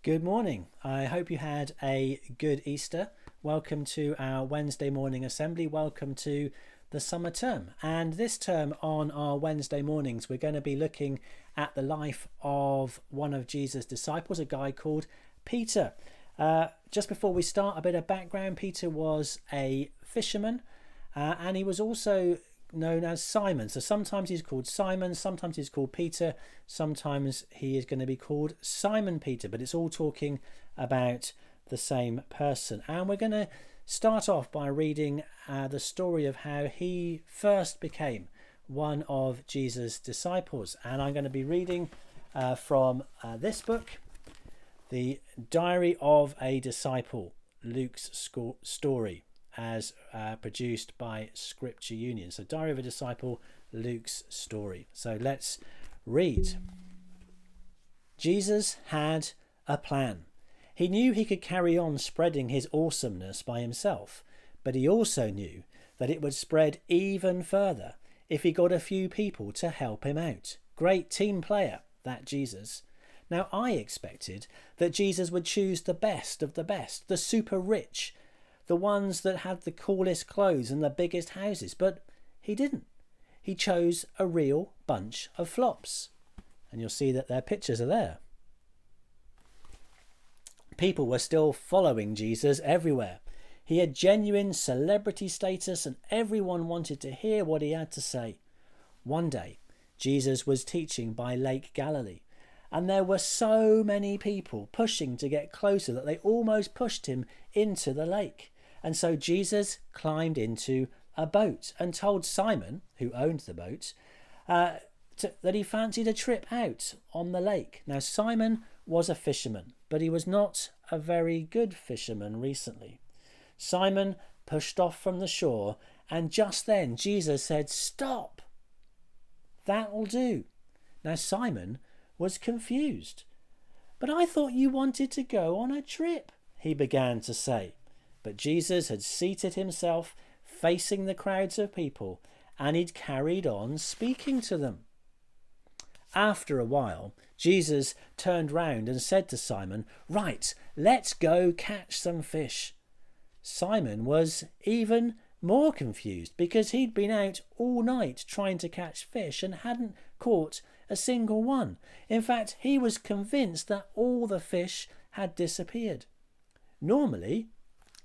Good morning. I hope you had a good Easter. Welcome to our Wednesday morning assembly. Welcome to the summer term. And this term on our Wednesday mornings, we're going to be looking at the life of one of Jesus' disciples, a guy called Peter. Just before we start, a bit of background. Peter was a fisherman and he was also known as Simon. So sometimes he's called Simon, sometimes he's called Peter, sometimes he is going to be called Simon Peter, but it's all talking about the same person. And we're going to start off by reading the story of how he first became one of Jesus' disciples. And I'm going to be reading from this book, The Diary of a Disciple, Luke's Story, as produced by Scripture Union. So Diary of a Disciple, Luke's Story. So let's read. Jesus had a plan. He knew he could carry on spreading his awesomeness by himself, but he also knew that it would spread even further if he got a few people to help him out. Great team player, that Jesus. Now I expected that Jesus would choose the best of the best, the super rich, the ones that had the coolest clothes and the biggest houses, but he didn't. He chose a real bunch of flops. And you'll see that their pictures are there. People were still following Jesus everywhere. He had genuine celebrity status and everyone wanted to hear what he had to say. One day, Jesus was teaching by Lake Galilee, and there were so many people pushing to get closer that they almost pushed him into the lake. And so Jesus climbed into a boat and told Simon, who owned the boat, that he fancied a trip out on the lake. Now Simon was a fisherman, but he was not a very good fisherman recently. Simon pushed off from the shore, and just then Jesus said, "Stop! That'll do." Now Simon was confused. "But I thought you wanted to go on a trip," he began to say. But Jesus had seated himself facing the crowds of people, and he'd carried on speaking to them. After a while, Jesus turned round and said to Simon, "Right, let's go catch some fish." Simon was even more confused because he'd been out all night trying to catch fish and hadn't caught a single one. In fact, he was convinced that all the fish had disappeared. Normally,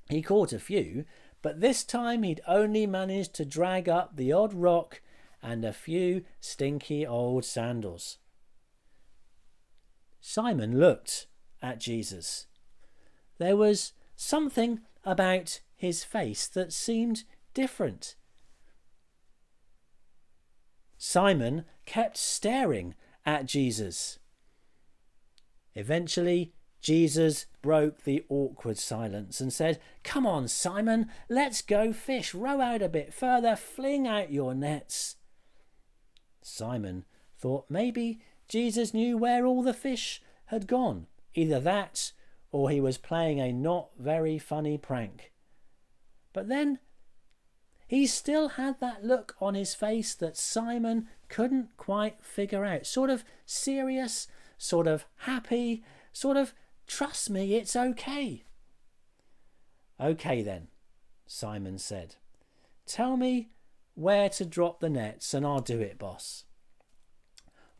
he caught a few, but this time he'd only managed to drag up the odd rock and a few stinky old sandals. Simon looked at Jesus. There was something about his face that seemed different. Simon kept staring at Jesus. Eventually, Jesus broke the awkward silence and said, "Come on, Simon, let's go fish. Row out a bit further, fling out your nets." Simon thought maybe Jesus knew where all the fish had gone. Either that, or he was playing a not very funny prank. But then he still had that look on his face that Simon couldn't quite figure out. Sort of serious, sort of happy, sort of, "Trust me, it's okay." "Okay then," Simon said. "Tell me where to drop the nets and I'll do it, boss."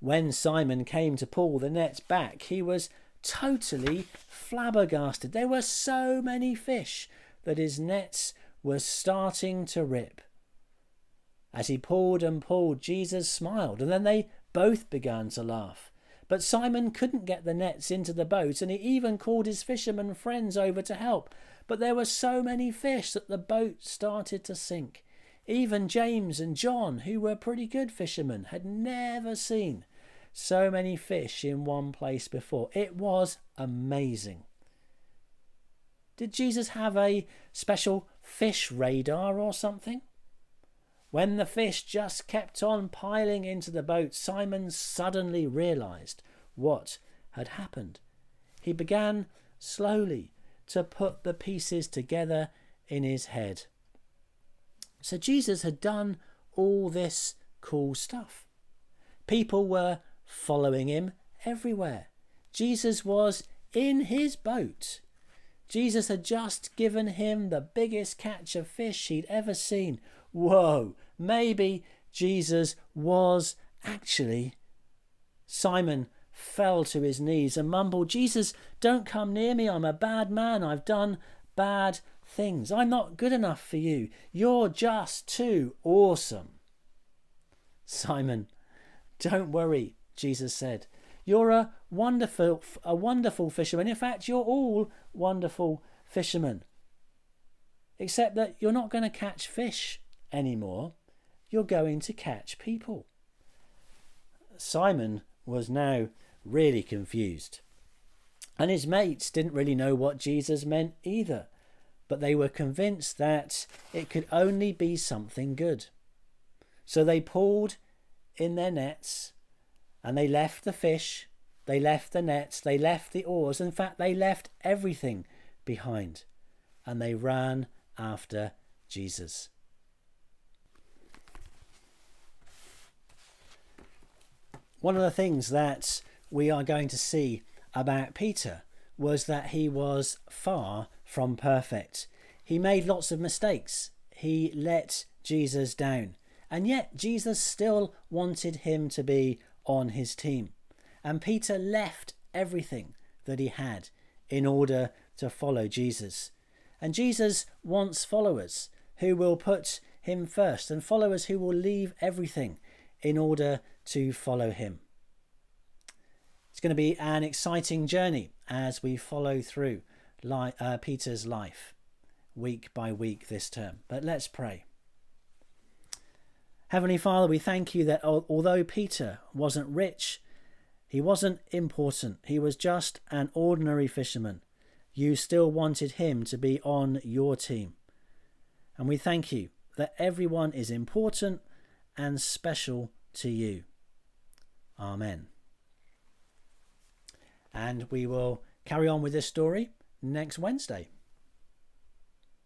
When Simon came to pull the nets back, he was totally flabbergasted. There were so many fish that his nets were starting to rip. As he pulled and pulled, Jesus smiled, and then they both began to laugh. But Simon couldn't get the nets into the boat, and he even called his fisherman friends over to help. But there were so many fish that the boat started to sink. Even James and John, who were pretty good fishermen, had never seen so many fish in one place before. It was amazing. Did Jesus have a special fish radar or something? When the fish just kept on piling into the boat, Simon suddenly realized what had happened. He began slowly to put the pieces together in his head. So Jesus had done all this cool stuff. People were following him everywhere. Jesus was in his boat. Jesus had just given him the biggest catch of fish he'd ever seen. Whoa, maybe Jesus was actually... Simon fell to his knees and mumbled, "Jesus, don't come near me. I'm a bad man. I've done bad things. I'm not good enough for you. You're just too awesome." "Simon, don't worry," Jesus said. "You're a wonderful fisherman. In fact, you're all wonderful fishermen. Except that you're not going to catch fish anymore. You're going to catch people." Simon was now really confused. And his mates didn't really know what Jesus meant either. But they were convinced that it could only be something good. So they pulled in their nets and they left the fish, they left the nets, they left the oars. In fact, they left everything behind and they ran after Jesus. One of the things that we are going to see about Peter was that he was far from perfect. He made lots of mistakes. He let Jesus down. And yet Jesus still wanted him to be on his team. And Peter left everything that he had in order to follow Jesus. And Jesus wants followers who will put him first and followers who will leave everything in order to follow him. It's going to be an exciting journey as we follow through Peter's life week by week this term. But let's pray. Heavenly Father, we thank you that although Peter wasn't rich, he wasn't important, he was just an ordinary fisherman, you still wanted him to be on your team. And we thank you that everyone is important and special to you. Amen. And we will carry on with this story next Wednesday.